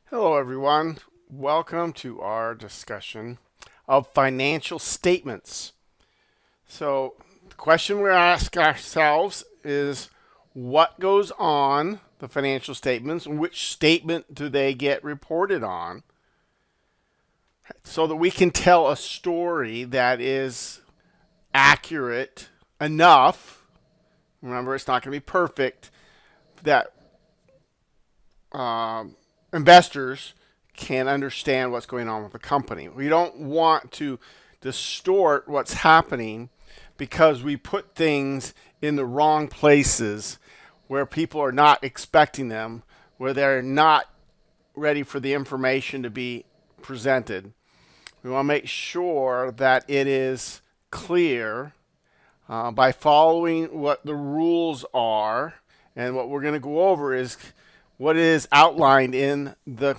Hello, everyone. Welcome to our discussion of financial statements. So, the question we ask ourselves is what goes on the financial statements and which statement do they get reported on so that we can tell a story that is accurate enough. Remember, it's not going to be perfect, that investors can understand what's going on with the company. We don't want to distort what's happening because we put things in the wrong places where people are not expecting them, where they're not ready for the information to be presented. We want to make sure that it is clear by following what the rules are. And what we're going to go over is what is outlined in the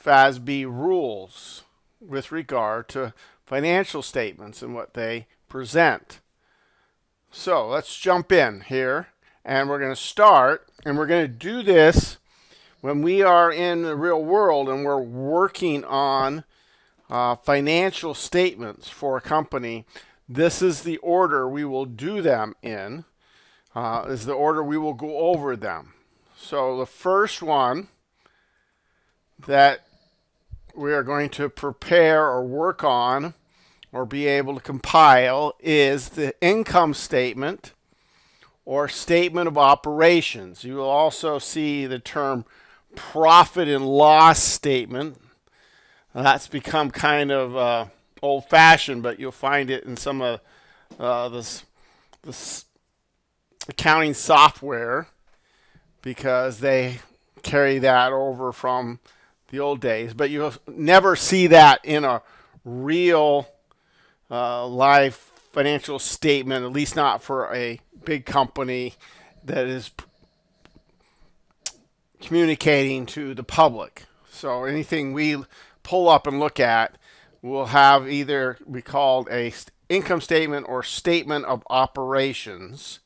FASB rules with regard to financial statements and what they present. So let's jump in here, and we're going to start, and we're going to do this when we are in the real world and we're working on financial statements for a company. This is the order we will do them in, is the order we will go over them. So the first one that we are going to prepare or work on or be able to compile is the income statement or statement of operations. You will also see the term profit and loss statement. That's become kind of old-fashioned, but you'll find it in some of this accounting software because they carry that over from the old days. But you'll never see that in a real live financial statement, at least not for a big company that is communicating to the public. So anything we pull up and look at will have either be called a income statement or statement of operations.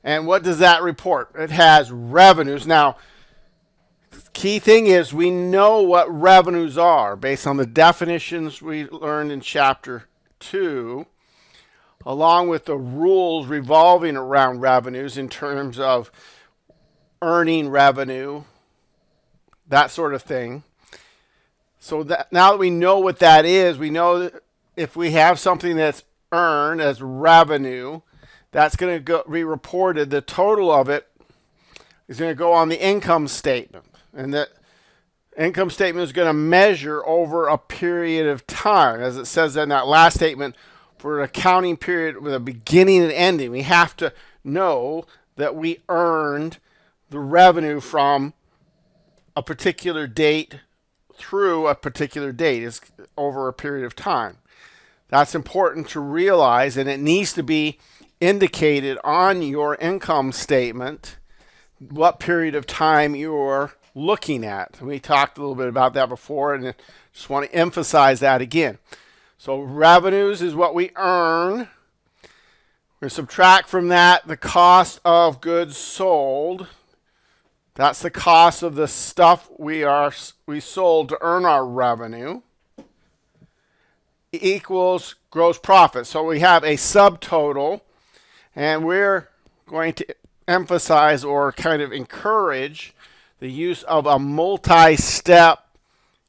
And what does that report? It has revenues. Now, the key thing is we know what revenues are based on the definitions we learned in Chapter 2, along with the rules revolving around revenues in terms of earning revenue, that sort of thing. So that now that we know what that is, we know that if we have something that's earned as revenue, that's going to be reported. The total of it is going to go on the income statement. And that income statement is going to measure over a period of time. As it says in that last statement, for an accounting period with a beginning and ending, we have to know that we earned the revenue from a particular date through a particular date. It's over a period of time. That's important to realize, and it needs to be indicated on your income statement what period of time you're looking at. We talked a little bit about that before, and I just want to emphasize that again. So revenues is what we earn. We subtract from that the cost of goods sold. That's the cost of the stuff we sold to earn our revenue. Equals gross profit. So we have a subtotal, and we're going to emphasize or kind of encourage the use of a multi-step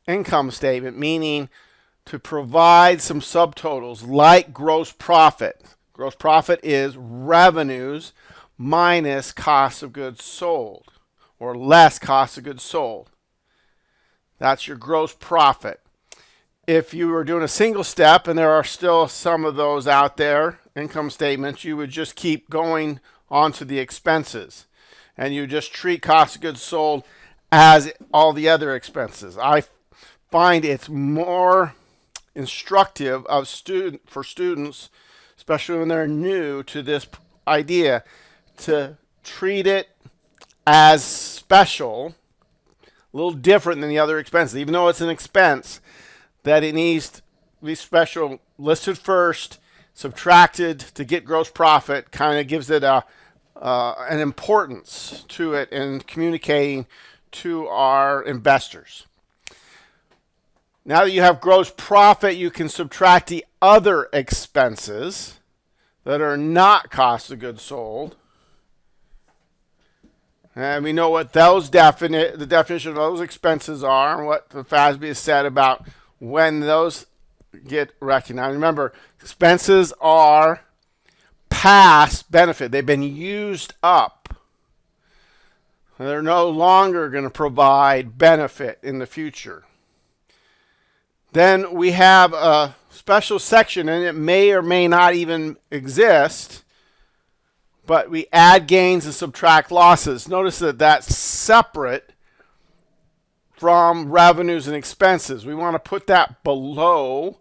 income statement, meaning to provide some subtotals like gross profit. Gross profit is revenues minus cost of goods sold, or less cost of goods sold. That's your gross profit. If you were doing a single step, and there are still some of those out there, income statements, you would just keep going onto the expenses. And you just treat cost of goods sold as all the other expenses. I find it's more instructive for students, especially when they're new to this idea, to treat it as special, a little different than the other expenses. Even though it's an expense, that it needs to be special, listed first, subtracted to get gross profit, kind of gives it an importance to it in communicating to our investors. Now that you have gross profit, you can subtract the other expenses that are not cost of goods sold. And we know what those the definition of those expenses are and what the FASB has said about when those get recognized. Remember, expenses are past benefit. They've been used up. They're no longer going to provide benefit in the future. Then we have a special section, and it may or may not even exist, but we add gains and subtract losses. Notice that that's separate from revenues and expenses. We want to put that below,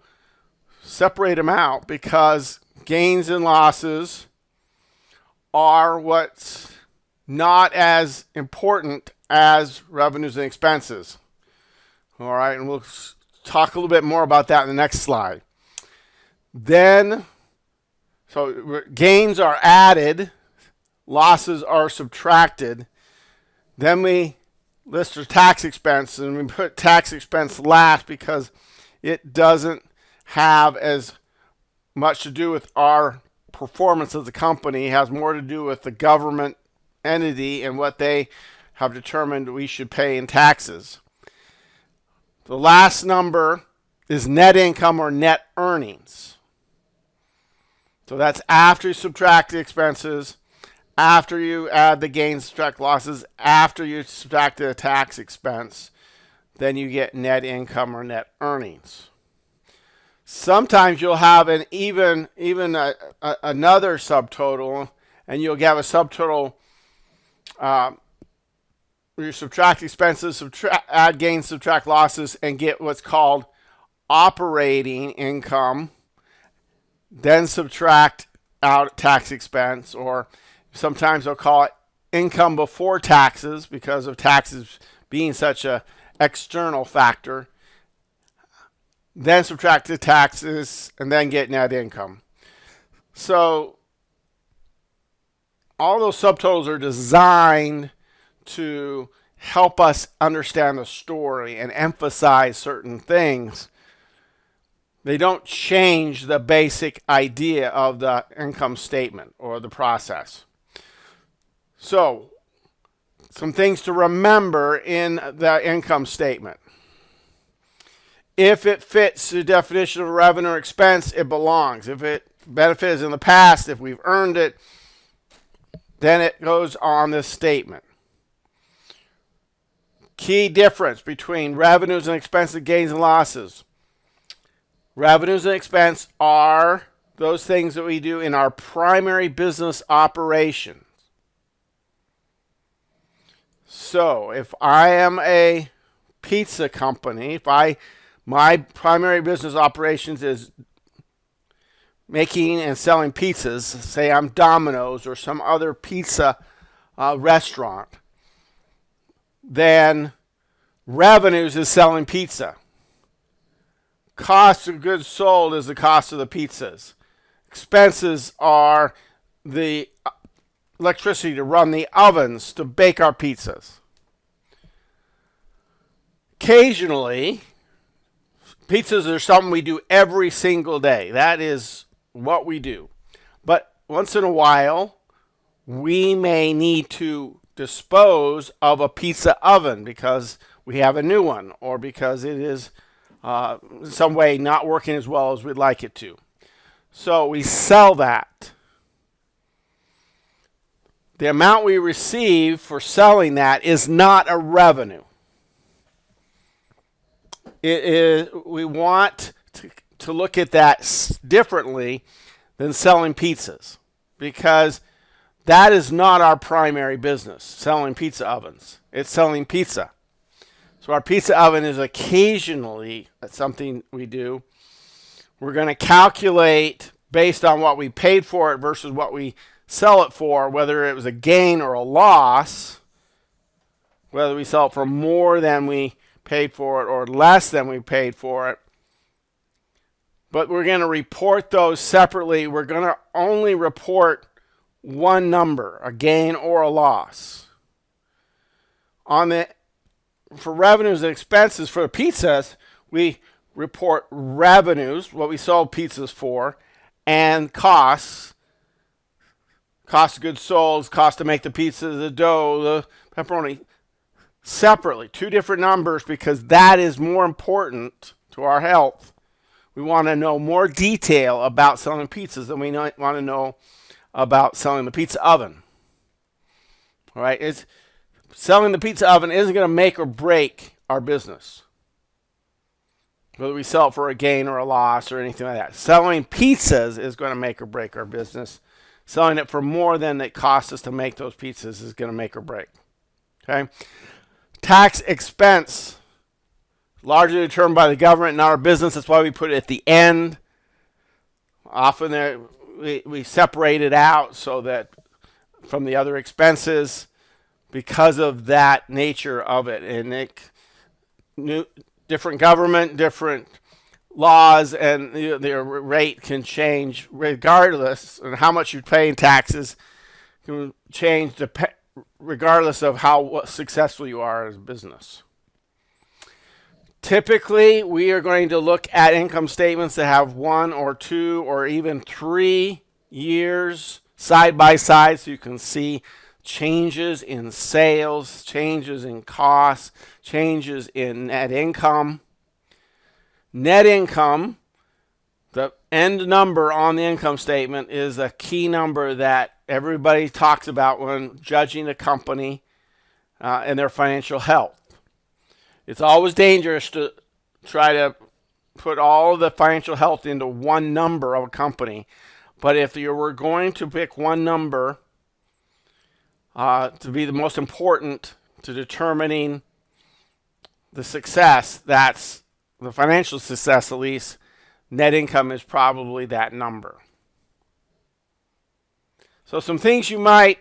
separate them out, because gains and losses are what's not as important as revenues and expenses. All right, and we'll talk a little bit more about that in the next slide. Then, so gains are added, losses are subtracted. Then we list our tax expense, and we put tax expense last because it doesn't have as much to do with our performance as a company. It has more to do with the government entity and what they have determined we should pay in taxes. The last number is net income or net earnings. So that's after you subtract the expenses, after you add the gains, subtract losses, after you subtract the tax expense, then you get net income or net earnings. Sometimes you'll have an another subtotal, and you'll have a subtotal. You subtract expenses, add gains, subtract losses, and get what's called operating income. Then subtract out tax expense, or sometimes they'll call it income before taxes because of taxes being such a external factor. Then subtract the taxes and then get net income. So all those subtotals are designed to help us understand the story and emphasize certain things. They don't change the basic idea of the income statement or the process. So, some things to remember in the income statement. If it fits the definition of revenue or expense, it belongs. If it benefit is in the past, if we've earned it, then it goes on this statement. Key difference between revenues and expenses, gains and losses. Revenues and expense are those things that we do in our primary business operations. So if I am a pizza company, my primary business operations is making and selling pizzas, say I'm Domino's or some other pizza restaurant, then revenues is selling pizza. Cost of goods sold is the cost of the pizzas. Expenses are the electricity to run the ovens to bake our pizzas. Occasionally, pizzas are something we do every single day. That is what we do. But once in a while, we may need to dispose of a pizza oven because we have a new one or because it is in some way not working as well as we'd like it to. So we sell that. The amount we receive for selling that is not a revenue. It is, we want to look at that differently than selling pizzas, because that is not our primary business, selling pizza ovens. It's selling pizza. So our pizza oven is occasionally something we do. We're going to calculate based on what we paid for it versus what we sell it for, whether it was a gain or a loss, whether we sell it for more than we paid for it or less than we paid for it. But we're going to report those separately. We're going to only report one number, a gain or a loss. On the for revenues and expenses for the pizzas, we report revenues, what we sold pizzas for, and costs. Cost of goods sold, cost to make the pizza, the dough, the pepperoni, separately. Two different numbers because that is more important to our health. We want to know more detail about selling pizzas than we want to know about selling the pizza oven. All right? Selling the pizza oven isn't going to make or break our business, whether we sell it for a gain or a loss or anything like that. Selling pizzas is going to make or break our business. Selling it for more than it costs us to make those pizzas is going to make or break. Okay? Tax expense, largely determined by the government, not our business. That's why we put it at the end. Often we separate it out so that from the other expenses because of that nature of it. And different government, different laws, and their rate can change regardless, and how much you pay in taxes can change regardless of how successful you are as a business. Typically, we are going to look at income statements that have 1 or 2 or even 3 years side by side so you can see changes in sales, changes in costs, changes in net income. Net income, the end number on the income statement, is a key number that everybody talks about when judging a company and their financial health. It's always dangerous to try to put all the financial health into one number of a company. But if you were going to pick one number to be the most important to determining the success, that's the financial success at least, net income is probably that number. So some things you might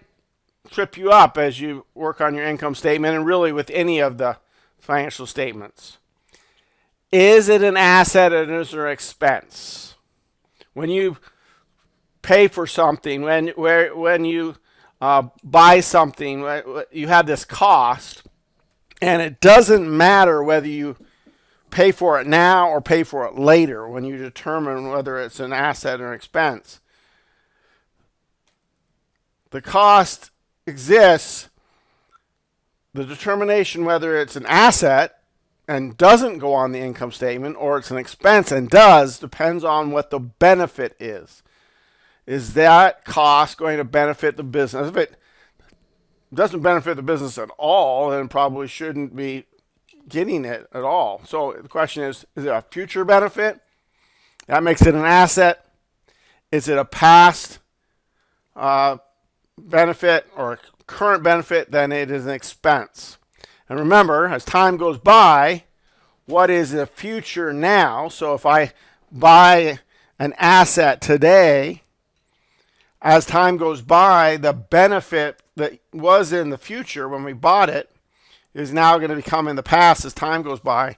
trip you up as you work on your income statement, and really with any of the financial statements. Is it an asset or is it an expense? When you pay for something, when you buy something, you have this cost, and it doesn't matter whether you pay for it now or pay for it later when you determine whether it's an asset or an expense. The cost exists. The determination whether it's an asset and doesn't go on the income statement or it's an expense and does depends on what the benefit is. Is that cost going to benefit the business? If it doesn't benefit the business at all, then probably shouldn't be getting it at all. So the question is it a future benefit? That makes it an asset. Is it a past benefit or a current benefit? Then it is an expense. And remember, as time goes by, what is the future now? So if I buy an asset today, as time goes by, the benefit that was in the future when we bought it is now going to become in the past as time goes by.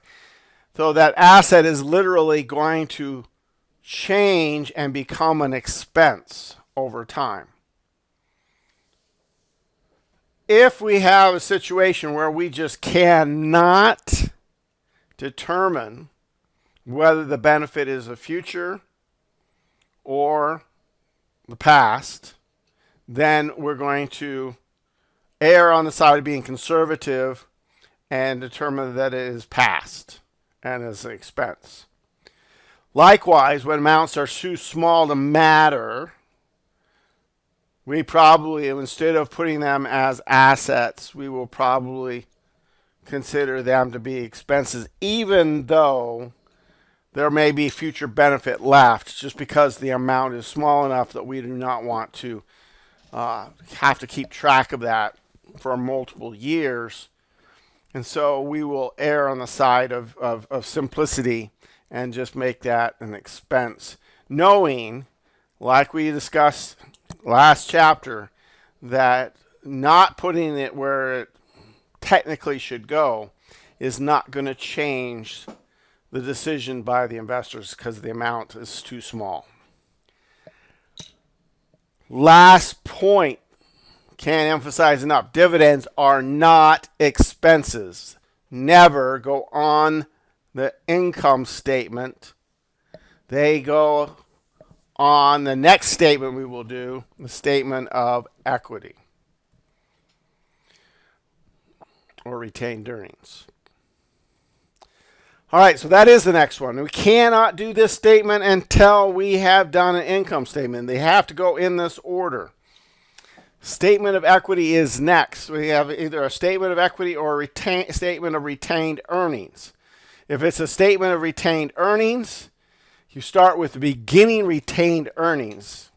So that asset is literally going to change and become an expense over time. If we have a situation where we just cannot determine whether the benefit is the future or the past, then we're going to err on the side of being conservative and determine that it is past and is an expense. Likewise, when amounts are too small to matter, we probably, instead of putting them as assets, we will probably consider them to be expenses, even though there may be future benefit left, just because the amount is small enough that we do not want to have to keep track of that for multiple years. And so we will err on the side of simplicity and just make that an expense, knowing, like we discussed last chapter, that not putting it where it technically should go is not going to change the decision by the investors because the amount is too small. Last point, can't emphasize enough, dividends are not expenses. never go on the income statement. They go on the next statement we will do, the statement of equity or retained earnings. All right, so that is the next one. We cannot do this statement until we have done an income statement. They have to go in this order. Statement of equity is next. We have either a statement of equity or a statement of retained earnings. If it's a statement of retained earnings, you start with the beginning retained earnings.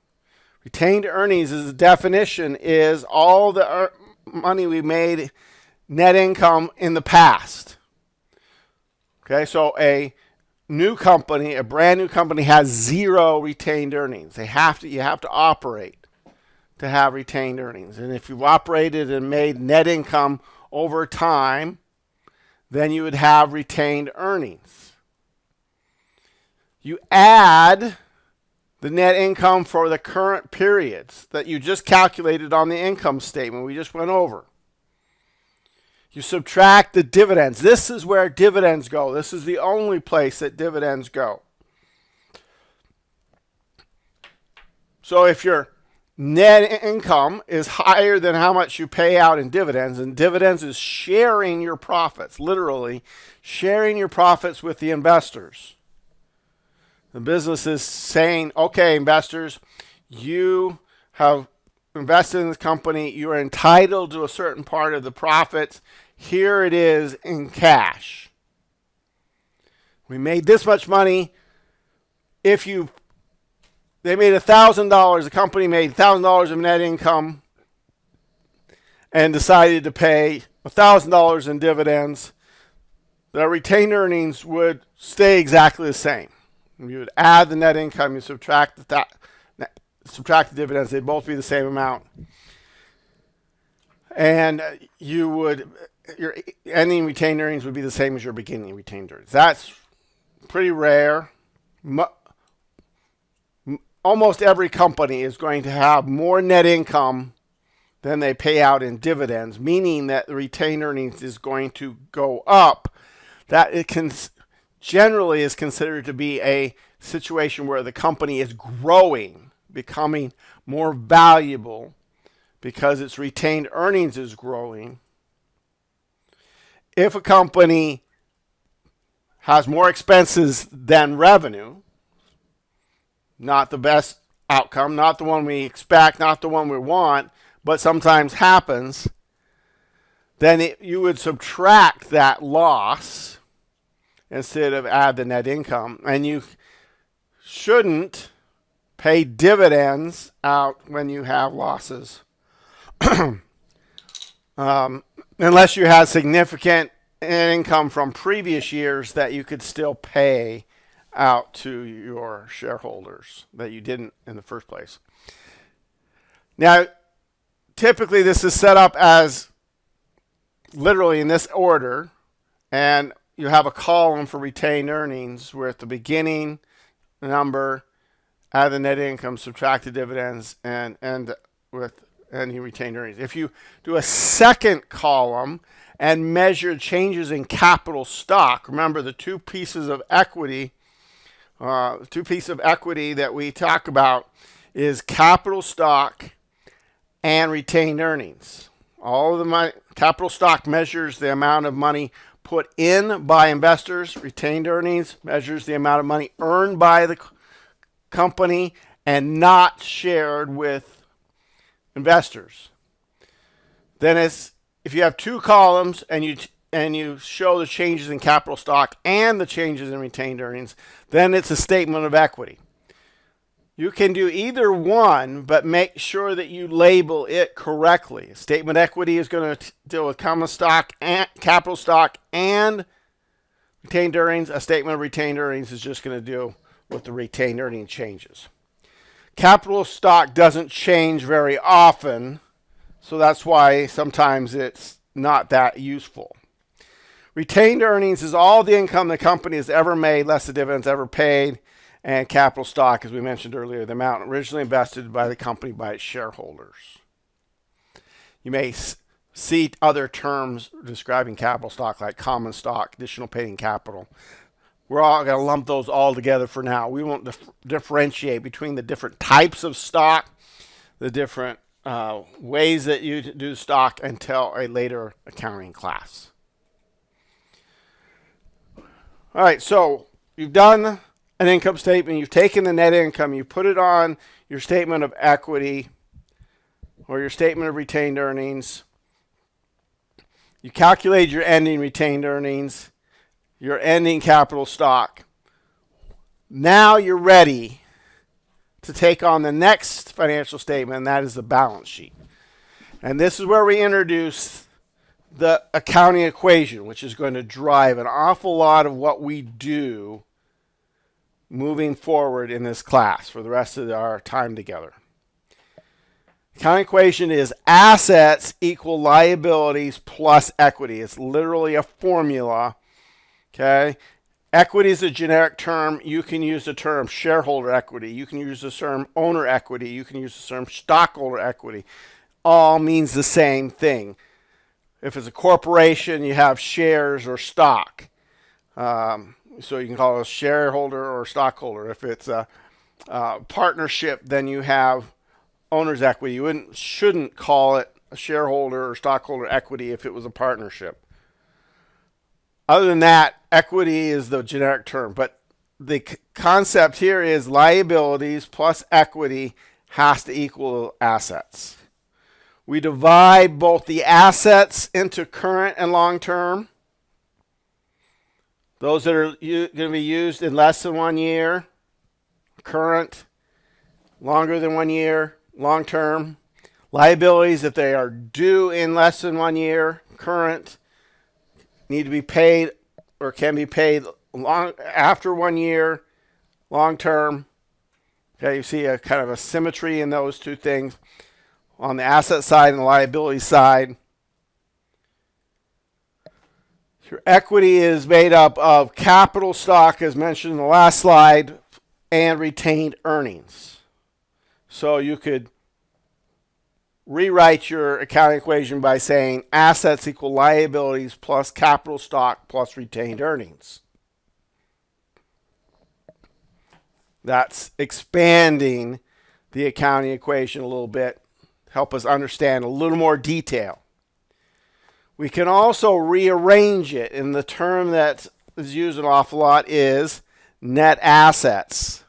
Retained earnings, is the definition, is all the money we made, net income in the past. Okay, so a new company, a brand new company, has zero retained earnings. You have to operate to have retained earnings. And if you've operated and made net income over time, then you would have retained earnings. You add the net income for the current periods that you just calculated on the income statement we just went over. You subtract the dividends. This is where dividends go. This is the only place that dividends go. So if your net income is higher than how much you pay out in dividends, and dividends is sharing your profits, literally sharing your profits with the investors. The business is saying, okay, investors, you have invested in this company, you are entitled to a certain part of the profits. Here it is in cash. We made this much money. They made $1,000, the company made $1,000 of net income and decided to pay $1,000 in dividends, the retained earnings would stay exactly the same. You would add the net income, you subtract the dividends, they'd both be the same amount. And your ending retained earnings would be the same as your beginning retained earnings. That's pretty rare. Almost every company is going to have more net income than they pay out in dividends, meaning that the retained earnings is going to go up. That it can generally is considered to be a situation where the company is growing, becoming more valuable because its retained earnings is growing. If a company has more expenses than revenue, not the best outcome, not the one we expect, not the one we want, but sometimes happens, then you would subtract that loss instead of add the net income. And you shouldn't pay dividends out when you have losses. Unless you have significant income from previous years that you could still pay out to your shareholders that you didn't in the first place. Now, typically this is set up as literally in this order, and you have a column for retained earnings where at the beginning number, add the net income, subtract the dividends, and end with any retained earnings. If you do a second column and measure changes in capital stock, remember the two pieces of equity that we talk about is capital stock and retained earnings. All of the capital stock measures the amount of money put in by investors. Retained earnings measures the amount of money earned by the company and not shared with investors. Then if you have two columns and you show the changes in capital stock and the changes in retained earnings, then it's a statement of equity. You can do either one, but make sure that you label it correctly. Statement of equity is going to deal with common stock, and capital stock, and retained earnings. A statement of retained earnings is just going to deal with the retained earning changes. Capital stock doesn't change very often, so that's why sometimes it's not that useful. Retained earnings is all the income the company has ever made, less the dividends ever paid, and capital stock, as we mentioned earlier, the amount originally invested by the company by its shareholders. You may see other terms describing capital stock like common stock, additional paid-in capital. We're all going to lump those all together for now. We won't differentiate between the different types of stock, the different ways that you do stock until a later accounting class. All right, so you've done an income statement. You've taken the net income. You put it on your statement of equity or your statement of retained earnings. You calculate your ending retained earnings, your ending capital stock. Now you're ready to take on the next financial statement, and that is the balance sheet. And this is where we introduce the accounting equation, which is going to drive an awful lot of what we do moving forward in this class for the rest of our time together. Accounting equation is assets equal liabilities plus equity. It's literally a formula. Okay. Equity is a generic term. You can use the term shareholder equity. You can use the term owner equity. You can use the term stockholder equity. All means the same thing. If it's a corporation, you have shares or stock. So you can call it a shareholder or stockholder. If it's a partnership, then you have owner's equity. You shouldn't call it a shareholder or stockholder equity if it was a partnership. Other than that, equity is the generic term. But the concept here is liabilities plus equity has to equal assets. We divide both the assets into current and long-term. Those that are going to be used in less than 1 year, current, longer than 1 year, long-term. Liabilities, if they are due in less than 1 year, current, need to be paid or can be paid after 1 year, long-term. Okay, you see a kind of a symmetry in those two things on the asset side and the liability side. Your equity is made up of capital stock, as mentioned in the last slide, and retained earnings. So you could rewrite your accounting equation by saying assets equal liabilities plus capital stock plus retained earnings. That's expanding the accounting equation a little bit, help us understand a little more detail. We can also rearrange it, and the term that is used an awful lot is net assets.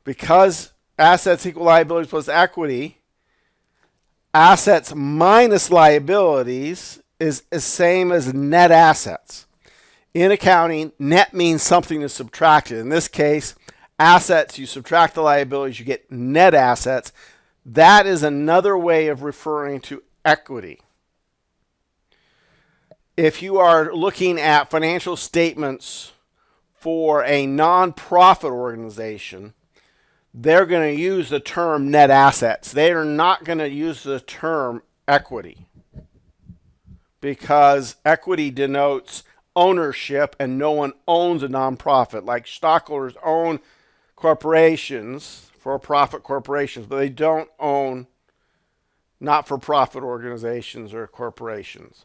Because assets equal liabilities plus equity, assets minus liabilities is the same as net assets. In accounting, net means something is subtracted. In this case, assets, you subtract the liabilities, you get net assets. That is another way of referring to equity. If you are looking at financial statements for a nonprofit organization, they're going to use the term net assets. They are not going to use the term equity because equity denotes ownership and no one owns a nonprofit. Like stockholders own corporations, for-profit corporations, but they don't own not-for-profit organizations or corporations.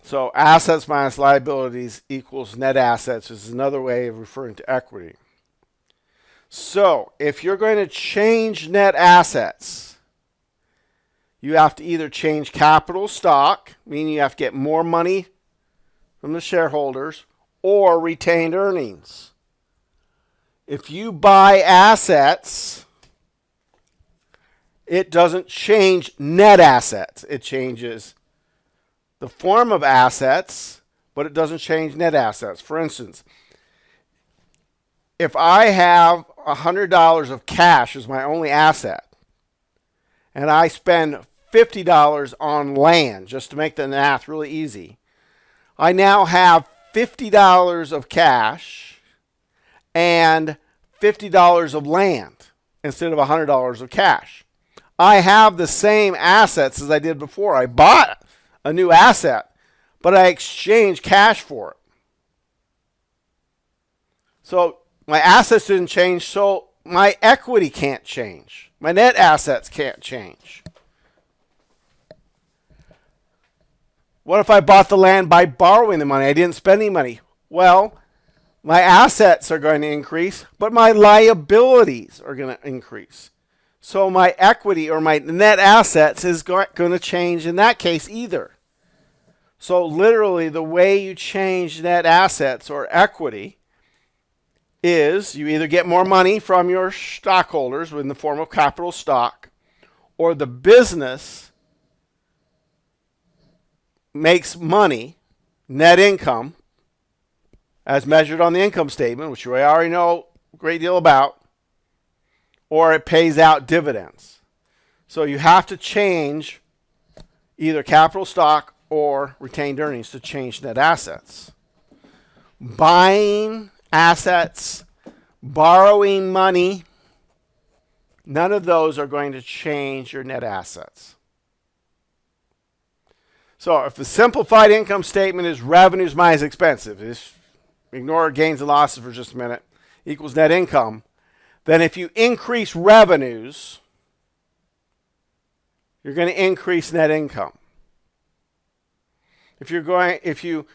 So assets minus liabilities equals net assets is another way of referring to equity. So if you're going to change net assets, you have to either change capital stock, meaning you have to get more money from the shareholders, or retained earnings. If you buy assets, it doesn't change net assets. It changes the form of assets, but it doesn't change net assets. For instance, if I have $100 of cash as my only asset, and I spend $50 on land, just to make the math really easy, I now have $50 of cash and $50 of land instead of $100 of cash. I have the same assets as I did before. I bought a new asset, but I exchanged cash for it. So my assets didn't change, so my equity can't change. My net assets can't change. What if I bought the land by borrowing the money? I didn't spend any money. Well, my assets are going to increase, but my liabilities are going to increase. So my equity or my net assets is going to change in that case either. So literally the way you change net assets or equity is you either get more money from your stockholders in the form of capital stock, or the business makes money, net income, as measured on the income statement, which we already know a great deal about, or it pays out dividends. So you have to change either capital stock or retained earnings to change net assets. Buying assets, borrowing money, none of those are going to change your net assets. So if the simplified income statement is revenues minus expenses, ignore gains and losses for just a minute, equals net income, then if you increase revenues, you're going to increase net income. If you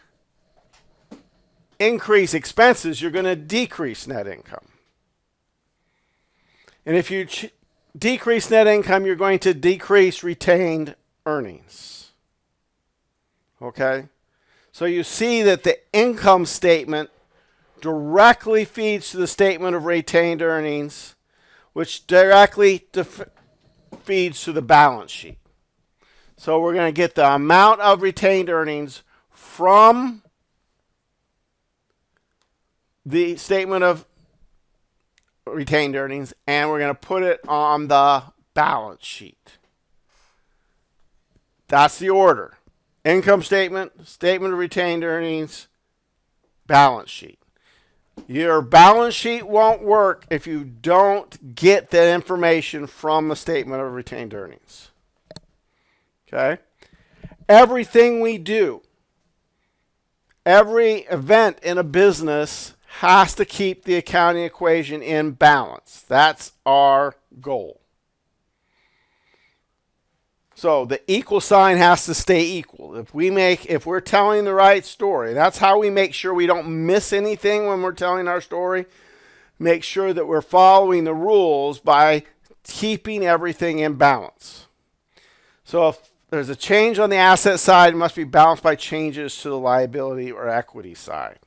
increase expenses, you're going to decrease net income. And if you decrease net income, you're going to decrease retained earnings. Okay? So you see that the income statement directly feeds to the statement of retained earnings, which directly feeds to the balance sheet. So we're going to get the amount of retained earnings from the statement of retained earnings, and we're going to put it on the balance sheet. That's the order. Income statement, statement of retained earnings, balance sheet. Your balance sheet won't work if you don't get the information from the statement of retained earnings. Okay? Everything we do, every event in a business has to keep the accounting equation in balance. That's our goal. So the equal sign has to stay equal. If we're telling the right story, that's how we make sure we don't miss anything when we're telling our story. Make sure that we're following the rules by keeping everything in balance. So if there's a change on the asset side, it must be balanced by changes to the liability or equity side.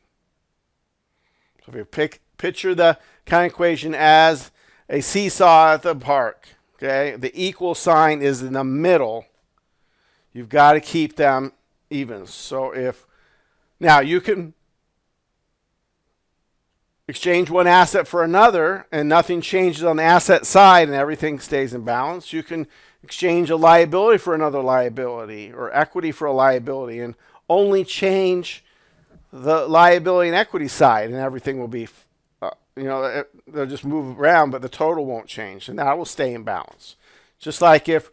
So if you picture the accounting equation as a seesaw at the park, okay, the equal sign is in the middle. You've got to keep them even. So now you can exchange one asset for another and nothing changes on the asset side and everything stays in balance. You can exchange a liability for another liability or equity for a liability and only change the liability and equity side and everything will be, they'll just move around, but the total won't change and that will stay in balance. Just like if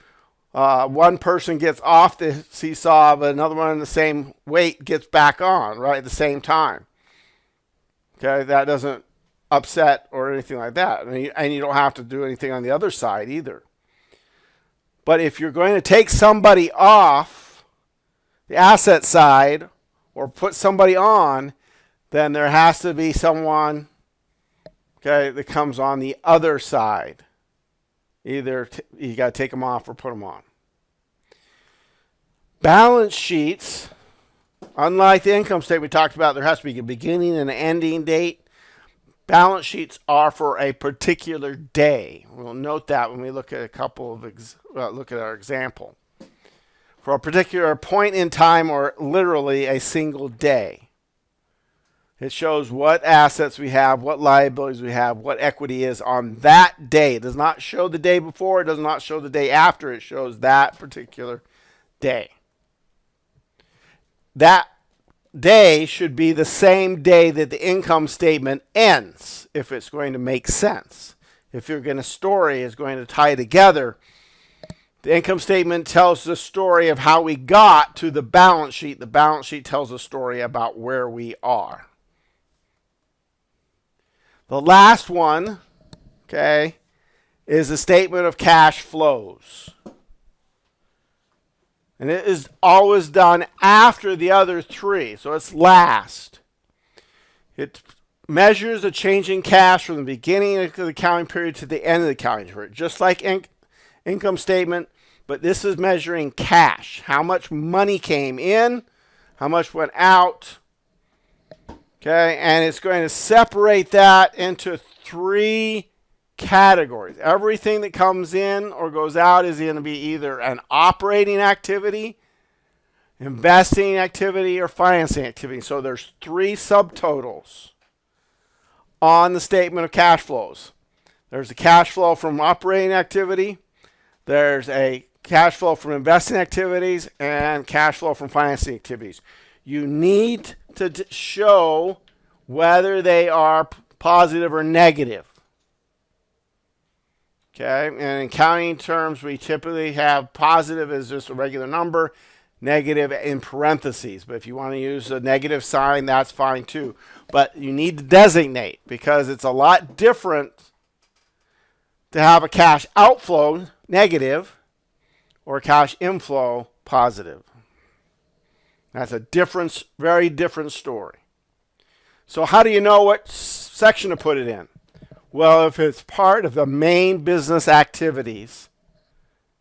one person gets off the seesaw, but another one in the same weight gets back on, right, at the same time. Okay, that doesn't upset or anything like that. And you don't have to do anything on the other side either. But if you're going to take somebody off the asset side or put somebody on, then there has to be someone, okay, that comes on the other side. Either you got to take them off or put them on. Balance sheets, unlike the income statement we talked about, there has to be a beginning and an ending date. Balance sheets are for a particular day. We'll note that when we look at look at our example. For a particular point in time or literally a single day. It shows what assets we have, what liabilities we have, what equity is on that day. It does not show the day before. It does not show the day after. It shows that particular day. That day should be the same day that the income statement ends, if it's going to make sense. If your story is going to tie together, the income statement tells the story of how we got to the balance sheet. The balance sheet tells a story about where we are. The last one, okay, is a statement of cash flows. And it is always done after the other three, so it's last. It measures the change in cash from the beginning of the accounting period to the end of the accounting period, just like income statement, but this is measuring cash. How much money came in, how much went out. Okay, and it's going to separate that into three categories. Everything that comes in or goes out is going to be either an operating activity, investing activity, or financing activity. So there's three subtotals on the statement of cash flows. There's a cash flow from operating activity, there's a cash flow from investing activities, and cash flow from financing activities. You need to show whether they are positive or negative. Okay, and in accounting terms, we typically have positive as just a regular number, negative in parentheses. But if you want to use a negative sign, that's fine too. But you need to designate, because it's a lot different to have a cash outflow negative or a cash inflow positive. That's a different, very different story. So how do you know what section to put it in? Well, if it's part of the main business activities,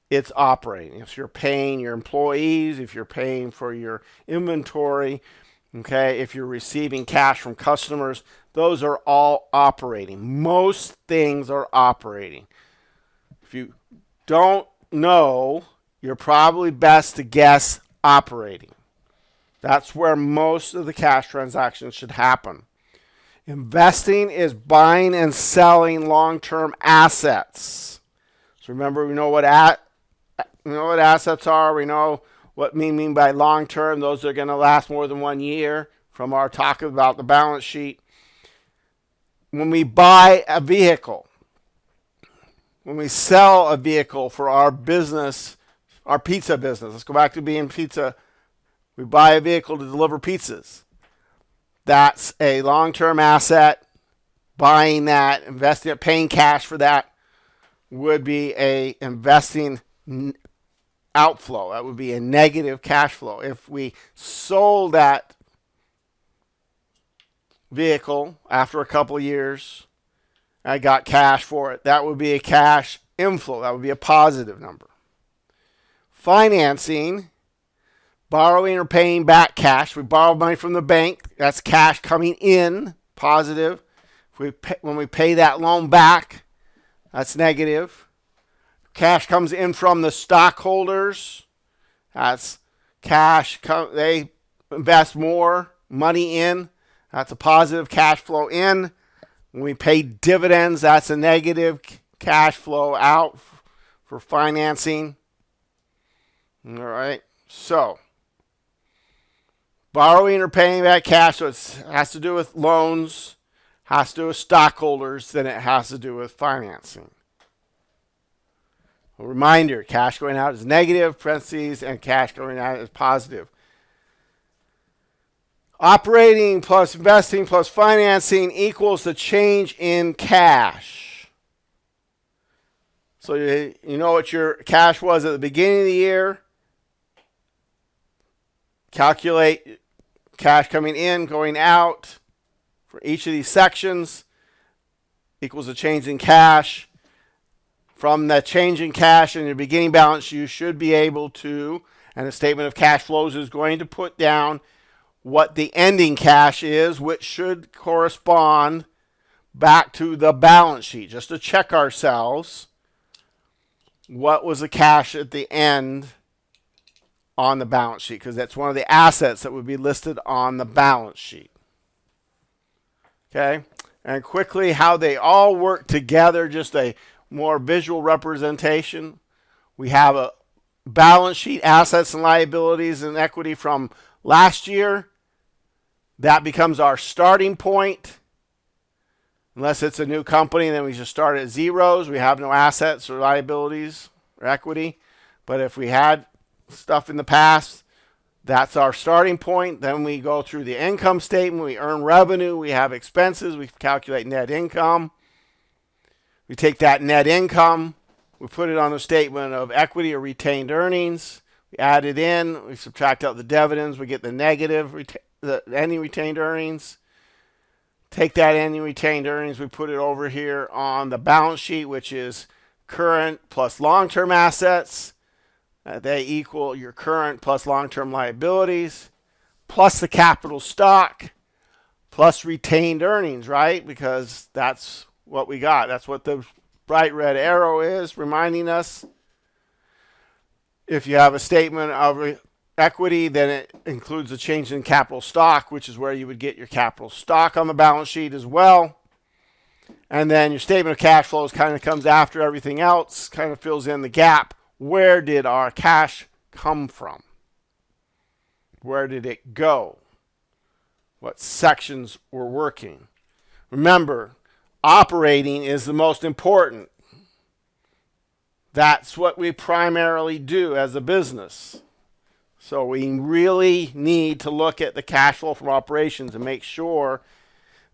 it's operating. If you're paying your employees, if you're paying for your inventory, okay, if you're receiving cash from customers, those are all operating. Most things are operating. If you don't know, you're probably best to guess operating. That's where most of the cash transactions should happen. Investing is buying and selling long-term assets. So remember, we know what assets are. We know what we mean by long-term. Those are going to last more than 1 year from our talk about the balance sheet. When we buy a vehicle, when we sell a vehicle for our business, our pizza business, let's go back to being pizza. We buy a vehicle to deliver pizzas. That's a long-term asset. Buying that, investing it, paying cash for that would be a investing outflow. That would be a negative cash flow. If we sold that vehicle after a couple of years, I got cash for it, that would be a cash inflow. That would be a positive number. Financing, borrowing or paying back cash. We borrow money from the bank. That's cash coming in, positive. When we pay that loan back, that's negative. Cash comes in from the stockholders. That's cash. They invest more money in. That's a positive cash flow in. When we pay dividends, that's a negative cash flow out for financing. All right. So borrowing or paying back cash, so it has to do with loans, has to do with stockholders, then it has to do with financing. A reminder, cash going out is negative, parentheses, and cash going out is positive. Operating plus investing plus financing equals the change in cash. So you know what your cash was at the beginning of the year. Calculate cash coming in, going out for each of these sections equals a change in cash. From that change in cash in your beginning balance, you should be able to, and the statement of cash flows is going to put down what the ending cash is, which should correspond back to the balance sheet, just to check ourselves. What was the cash at the end on the balance sheet? Because that's one of the assets that would be listed on the balance sheet. Okay, and quickly how they all work together, just a more visual representation. We have a balance sheet, assets and liabilities and equity from last year. That becomes our starting point. Unless it's a new company, then we just start at zeros. We have no assets or liabilities or equity. But if we had stuff in the past, that's our starting point. Then we go through the income statement. We earn revenue. We have expenses. We calculate net income. We take that net income. We put it on the statement of equity or retained earnings. We add it in, we subtract out the dividends, we get the negative, the ending retained earnings. Take that ending retained earnings, we put it over here on the balance sheet, which is current plus long-term assets. They equal your current plus long-term liabilities, plus the capital stock, plus retained earnings, right? Because that's what we got. That's what the bright red arrow is reminding us. If you have a statement of equity, then it includes a change in capital stock, which is where you would get your capital stock on the balance sheet as well. And then your statement of cash flows kind of comes after everything else, kind of fills in the gap. Where did our cash come from? Where did it go? What sections were working? Remember, operating is the most important. That's what we primarily do as a business. So we really need to look at the cash flow from operations and make sure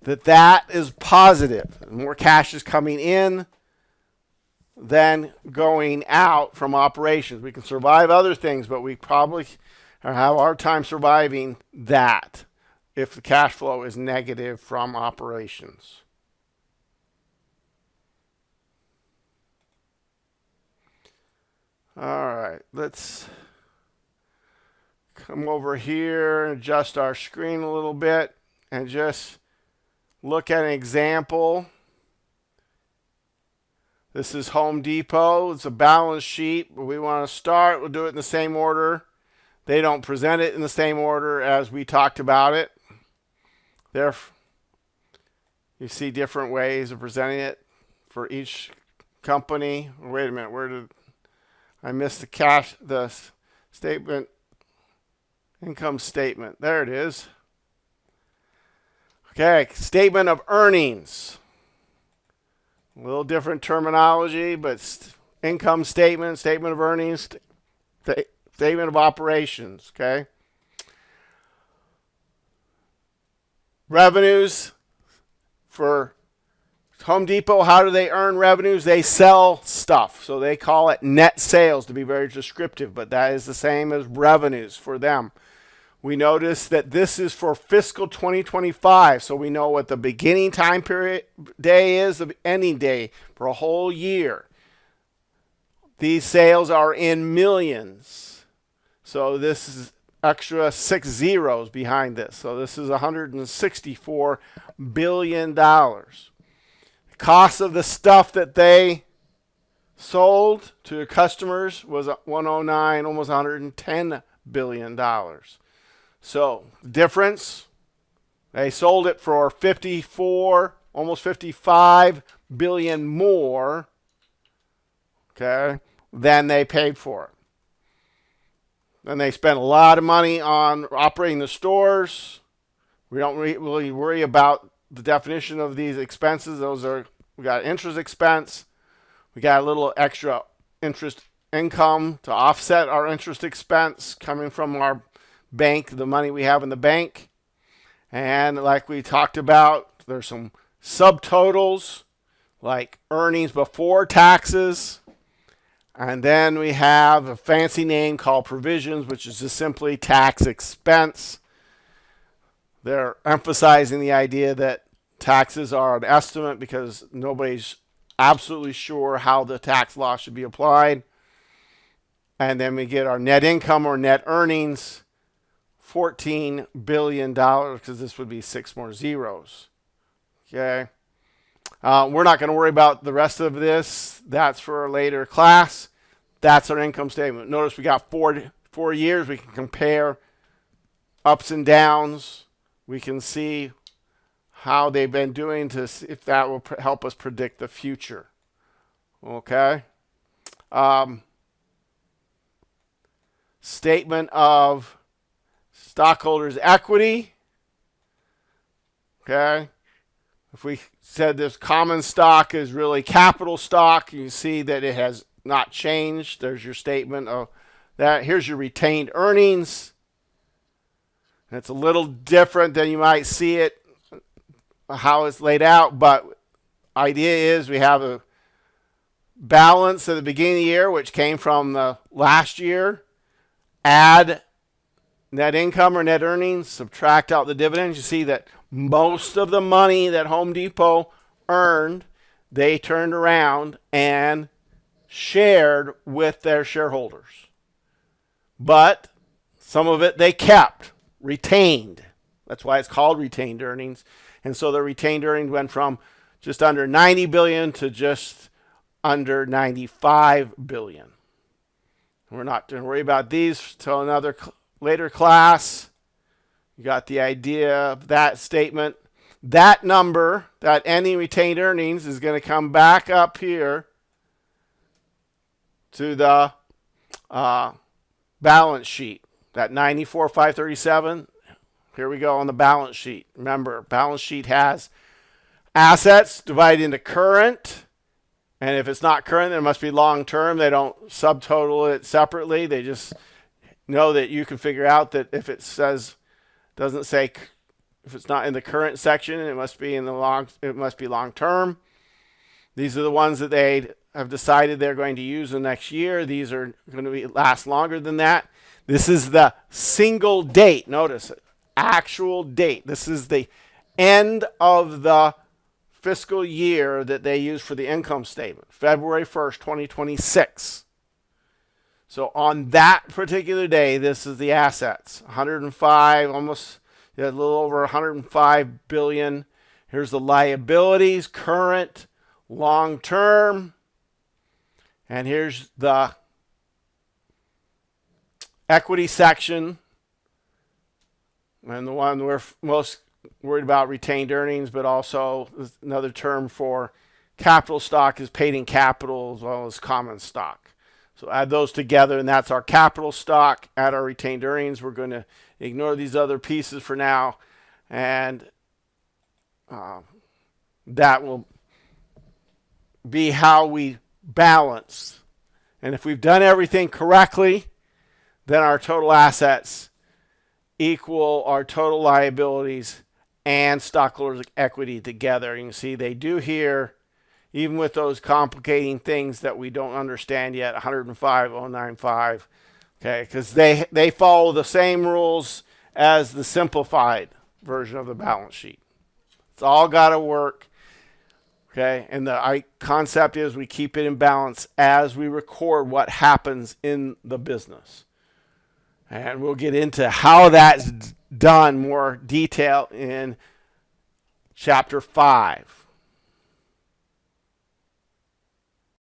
that that is positive. More cash is coming in than going out from operations. We can survive other things, but we probably have a hard time surviving that if the cash flow is negative from operations. All right, let's come over here and adjust our screen a little bit and just look at an example. This is Home Depot. It's a balance sheet, but we want to start. We'll do it in the same order. They don't present it in the same order as we talked about it. There, you see different ways of presenting it for each company. Wait a minute, where did I miss the statement, income statement? There it is. Okay, statement of earnings. A little different terminology, but income statement, statement of earnings, statement of operations, okay? Revenues for Home Depot, how do they earn revenues? They sell stuff, so they call it net sales to be very descriptive, but that is the same as revenues for them. We notice that this is for fiscal 2025, so we know what the beginning time period day is, the ending day for a whole year. These sales are in millions, so this is extra 6 zeros behind this. So this is $164 billion. The cost of the stuff that they sold to customers was 109, almost $110 billion. So difference, they sold it for 54, almost 55 billion more, okay, than they paid for it. Then they spent a lot of money on operating the stores. We don't really worry about the definition of these expenses. We got interest expense. We got a little extra interest income to offset our interest expense coming from our bank, the money we have in the bank. And like we talked about, there's some subtotals like earnings before taxes. And then we have a fancy name called provisions, which is just simply tax expense. They're emphasizing the idea that taxes are an estimate because nobody's absolutely sure how the tax law should be applied. And then we get our net income or net earnings, $14 billion, because this would be 6 more zeros. Okay. We're not going to worry about the rest of this. That's for a later class. That's our income statement. Notice we got four years. We can compare ups and downs. We can see how they've been doing to see if that will help us predict the future. Okay. Statement of stockholders' equity. Okay. If we said this common stock is really capital stock, you see that it has not changed. There's your statement of that. Here's your retained earnings. And it's a little different than you might see it, how it's laid out, but idea is we have a balance at the beginning of the year, which came from the last year, add net income or net earnings, subtract out the dividends, you see that most of the money that Home Depot earned, they turned around and shared with their shareholders. But some of it they kept, retained. That's why it's called retained earnings. And so the retained earnings went from just under 90 billion to just under 95 billion. We're not going to worry about these till another later class. You got the idea of that statement. That number, that ending retained earnings, is going to come back up here to the balance sheet. That 94,537. Here we go on the balance sheet. Remember, balance sheet has assets divided into current. And if it's not current, then it must be long-term. They don't subtotal it separately. They just know that you can figure out that if it says, doesn't say, if it's not in the current section, it must be in the it must be long-term. These are the ones that they have decided they're going to use the next year. These are going to last longer than that. This is the single date. Notice it. Actual date. This is the end of the fiscal year that they use for the income statement, February 1st, 2026. So on that particular day, this is the assets, 105, almost a little over 105 billion. Here's the liabilities, current, long-term, and here's the equity section. And the one we're most worried about, retained earnings, but also another term for capital stock is paid-in capital as well as common stock. So add those together, and that's our capital stock. Add our retained earnings. We're going to ignore these other pieces for now, and that will be how we balance. And if we've done everything correctly, then our total assets equal our total liabilities and stockholders' equity together. You can see they do here, even with those complicating things that we don't understand yet, 105,095, okay, because they follow the same rules as the simplified version of the balance sheet. It's all got to work, okay, and the concept is we keep it in balance as we record what happens in the business. And we'll get into how that's done more detail in chapter 5.